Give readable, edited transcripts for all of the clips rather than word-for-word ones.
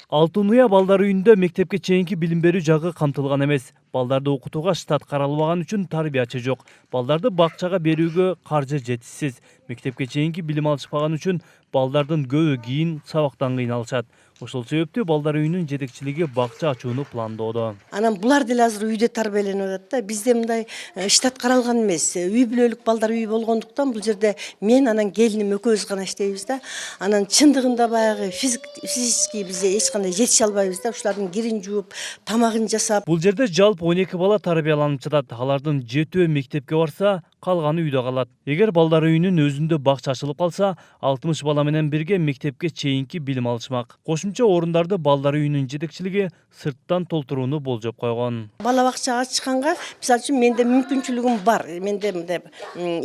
Алтын Уя балдар үйүндө мектепке чейинки билим берүү жагы камтылган эмес. Балдарды окутууга штат каралбаган үчүн тарбиячы жок. Балдарды бакчага берүүгө каржы жетишсиз. Мектепке чейинки билим алышпаган үчүн балдардын көбү кийин сабактан кыйналышат. Ошол себептүү балдар үйүнүн жетекчилиги бакча ачууну пландоодо. Анан булар деле азыр үйдө тарбияланып атат да. Бизде мындай штат каралган эмес. Үй бүлөлүк балдар үйү болгондуктан бул жерде мен анан келиним экөөбүз гана иштейбиз да. Анан чындыгында баягы физически бизде эч кандай жетише албайбыз да. Ушулардын кирин жууп, тамагын жасап. Бул жерде жалпы 12 бала тарбияланып жатат. Алардын 7-өө мектепке барса, калганы үйдө калат. Эгер балдар үйүнүн өзүндө бакча ачылып калса, 60 бала менен бирге мектепке чейинки билим алышмак. Кошумча орундарды балдар үйүнүн жетекчилиги сырттан толтурууну болжоп койгон. Бала бакча ачканга, мисалы үчүн менде мүмкүнчүлүгүм бар. Менде мындай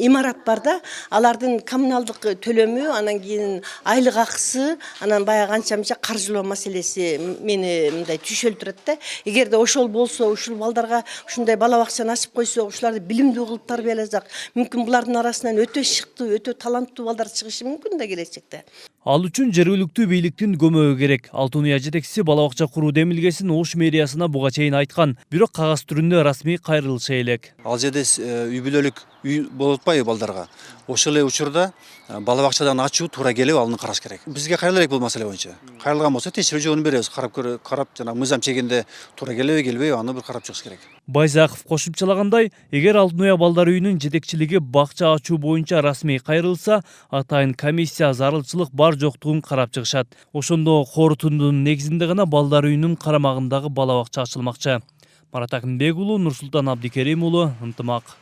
имарат бар да. Алардын коммуналдык төлөмү, анан кийин айлык акысы, анан баягы анча-мынча каржылоо маселеси мени мындай түшөлтүрөт да. Эгерде ошол болсо, ушул балдарга ушундай бала бакчаны ачып койсок, ушуларды билимдүү кылып тарбияласак, мүмкүн булардын арасынан өтө шыктуу, өтө таланттуу балдар чыгышы мүмкүн да келечекте. Ал үчүн жергиликтүү бийликтин көмөгү керек. Алтын Уя жетекчиси бала бакча куруу демилгесин Ош мэриясына буга чейин айткан, бирок кагаз түрүндө расмий кайрылышы элек. Ал жерде үй бүлөлүк үй болуп атпайбы балдарга? Ошол эле учурда бала бакчадан ачуу туура келип алынып караш керек. Бизге кайрыла элек бул маселе боюнча. Кайрылган болсо текшерүү жөнүн беребиз. Карап жана мыйзам чегинде туура келеби, келбейби аны бир карап чыгыш керек. Байзаков кошумчалагандай, эгер Алтын Уя балдар үйүнүн жетекчилиги бакча ачуу боюнча расмий кайрылса, атайын комиссия зарылчылык бар жоктугун карап чыгышат. Ошондо корутундун негизинде гана балдар үйүнүн карамагындагы бала бакча ачылмакчы. Марат Акынбек уулу, Нурсултан Абдикерим уулу, Ынтымак.